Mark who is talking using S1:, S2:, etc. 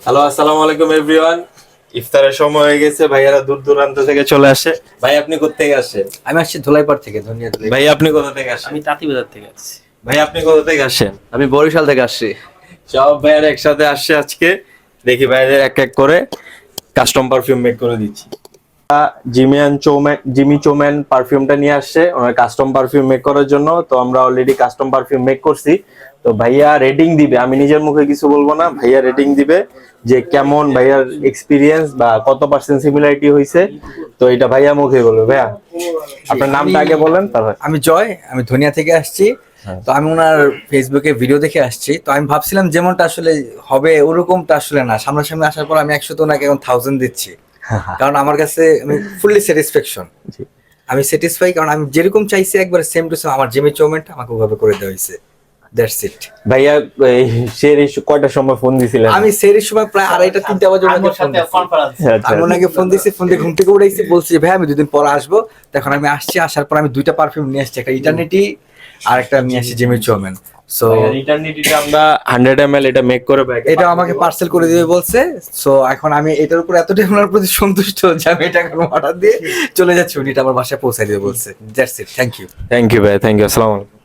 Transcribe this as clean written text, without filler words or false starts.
S1: Hello, আসসালামু আলাইকুম everyone. ইফতারের সময় হয়ে গেছে, ভাইয়ারা দূর দূরান্ত থেকে চলে আসে। ভাই আপনি কোথা থেকে আসেন?
S2: আমি আসছি ধোলাইপাড় থেকে, ধনিয়া ধুলাই।
S1: ভাই আপনি কোথা থেকে আসেন?
S3: আমি তাঁতিবাজার থেকে আসছি।
S1: ভাই আপনি কোথা থেকে আসেন?
S2: আমি বরিশাল থেকে আসছি।
S1: সব ভাইয়ারা একসাথে আসছে আজকে। দেখি ভাইয়াদের এক এক করে কাস্টম পারফিউম মেক করে দিচ্ছি। জিমি চোম্যান পারফিউমটা নিয়ে আসছে ওনার কাস্টম পারফিউম মেক করার জন্য। তো আমরা অলরেডি কাস্টম পারফিউম মেক করছি। তো ভাইয়া রেটিং দিবে, আমি নিজের মুখে কিছু বলবো না, ভাইয়া রেটিং দিবে যে কেমন ভাইয়ার এক্সপিরিয়েন্স বা কত পার্সেন্ট সিমিলারিটি হয়েছে। তো এটা ভাইয়া মুখে বলবে। ভাইয়া আপনার নামটা আগে বলেন তারপর।
S2: আমি জয়, আমি ধনিয়া থেকে আসছি। তো আমি ওনার ফেসবুকে ভিডিও দেখে আসছি। তো আমি ভাবছিলাম যেমনটা আসলে হবে ওরকমটা আসলে না। সামনাসামনি আসার পর আমি 100 তো ওনাকে এখন 1000 দিচ্ছি, কারণ আমার কাছে আমি ফুললি স্যাটিসফ্যাকশন। আমি স্যাটিসফাই, কারণ আমি যেরকম চাইছি একবার সেম টু সেম আমার জিমি চৌমেন্ট আমাকে ওভাবে করে দেওয়া হয়েছে। That's it.
S1: ভাইয়া কয়টার সময় ফোন দিছিলেন?
S2: আমি সেরির সময় প্রায় 2:30-3টা বাজে ওনাকে ফোন দিছি।
S1: আচ্ছা,
S2: আমি ওনাকে ফোন দিয়েছি, ফোন দিয়ে ঘুম থেকে উঠাইছি, বলছি ভাই আমি 2 দিন পর আসবো। তখন আমি আসছি, আসার পর আমি 2টা পারফিউম নিয়ে আসছি, একটা ইটার্নিটি আর একটা নিয়ে আসছি জিমি চৌমেন। সো
S1: ইটারনিটিটা আমরা 100 ml এটা মেক করে ব্যাগ
S2: এটা আমাকে পার্সেল করে দিবে বলছে। সো এখন আমি এটার উপর এতটাই ওনার প্রতি সন্তুষ্ট যে আমি এটা এখন অর্ডার দিয়ে চলে যাচ্ছি, উনি এটা আমার বাসায় পৌঁছে দিবে বলছে। That's it, thank you.
S1: Thank you ভাই, থ্যাংক ইউ, আসসালামু আলাইকুম।